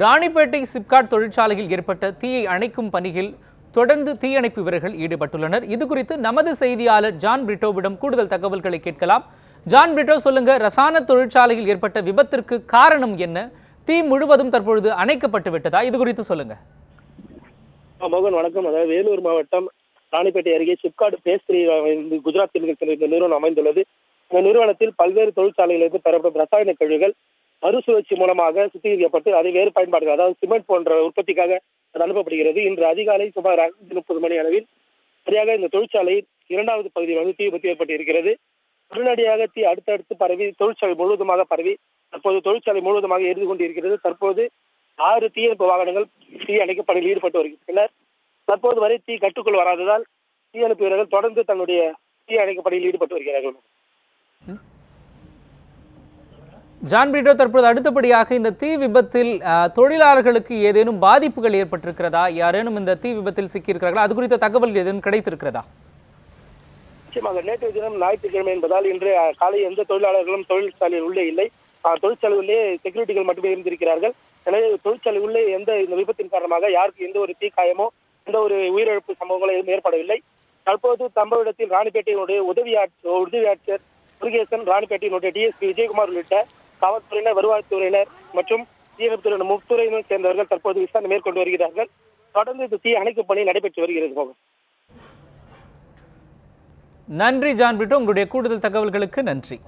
ராணிப்பேட்டை சிப்காட் தொழிற்சாலையில் ஏற்பட்ட தீயை அணைக்கும் பணியில் தொடர்ந்து தீயணைப்பு வீரர்கள் ஈடுபட்டுள்ளனர். இது குறித்து நமது செய்தியாளர் ஜான் பிரிட்டோவிடம் கூடுதல் தகவல்களை கேட்கலாம். ஜான் பிரிட்டோ, சொல்லுங்க, ரசாயன தொழிற்சாலையில் ஏற்பட்ட விபத்திற்கு காரணம் என்ன? தீ முழுவதும் தற்பொழுது அணைக்கப்பட்டு விட்டதா? இது குறித்து சொல்லுங்க. மோகன், வணக்கம். அதாவது வேலூர் மாவட்டம் ராணிப்பேட்டை அருகே சிப்காட் பேஸ்திரி குஜராத்தில் இந்த நிறுவனம் அமைந்துள்ளது. இந்த நிறுவனத்தில் பல்வேறு தொழிற்சாலைகளிலிருந்து பெறப்படும் ரசாயன கழிவுகள் மறுசுழற்சி மூலமாக சுத்திகரிக்கப்பட்டு அதை வேறு பயன்பாடுகள், அதாவது சிமெண்ட் போன்ற உற்பத்திக்காக அது அனுப்பப்படுகிறது. இன்று அதிகாலை சுமார் 5:30 மணி அளவில் சரியாக இந்த தொழிற்சாலையில் இரண்டாவது பகுதியில் தீ விபத்து ஏற்பட்டு இருக்கிறது. உடனடியாக தீ அடுத்தடுத்து பரவி தொழிற்சாலை முழுவதுமாக பரவி தற்போது தொழிற்சாலை முழுவதுமாக எரிந்து கொண்டிருக்கிறது. தற்போது 6 தீயணைப்பு வாகனங்கள் தீ அணைக்கும் பணியில் ஈடுபட்டு வருகின்றனர். தற்போது வரை தீ கட்டுக்குள் வராததால் தீயணைப்பு வீரர்கள் தொடர்ந்து தன்னுடைய தீ அணைக்கும் பணியில் ஈடுபட்டு வருகிறார்கள். ஜான் பிரிட்டோ, தற்போது அடுத்தபடியாக இந்த தீ விபத்தில் தொழிலாளர்களுக்கு ஏதேனும் பாதிப்புகள் ஏற்பட்டிருக்கிறதா? யாரேனும் இந்த தீ விபத்தில் சிக்கியிருக்கிறார்களா? அது குறித்த தகவல் ஏதேனும் கிடைத்திருக்கிறதா? நிச்சயமாக நேற்றைய தினம் ஞாயிற்றுக்கிழமை என்பதால் இன்று காலை எந்த தொழிலாளர்களும் தொழிற்சாலையில் உள்ளே இல்லை. தொழிற்சாலை உள்ளே செக்யூரிட்டிகள் மட்டுமே இருந்திருக்கிறார்கள். எனவே தொழிற்சாலை உள்ளே இந்த விபத்தின் காரணமாக யாருக்கு எந்த ஒரு தீக்காயமோ எந்த ஒரு உயிரிழப்பு சம்பவங்களோ எதுவும் ஏற்படவில்லை. தற்போது சம்பவ இடத்தில் ராணிப்பேட்டையினுடைய உதவி ஆட்சியர் முருகேசன், ராணிப்பேட்டையினுடைய டிஎஸ்பி விஜயகுமார் உள்ளிட்ட காவல்துறையினர், வருவாய்த்துறையினர் மற்றும் தீயணைப்புத்துறையினர் முத்துறையினர் சேர்ந்தவர்கள் தற்போது விசாரணை மேற்கொண்டு வருகிறார்கள். தொடர்ந்து இந்த தீ அணைக்கும் பணி நடைபெற்று வருகிறது. நன்றி ஜான் பிரிட்டோ, உங்களுடைய கூடுதல் தகவல்களுக்கு நன்றி.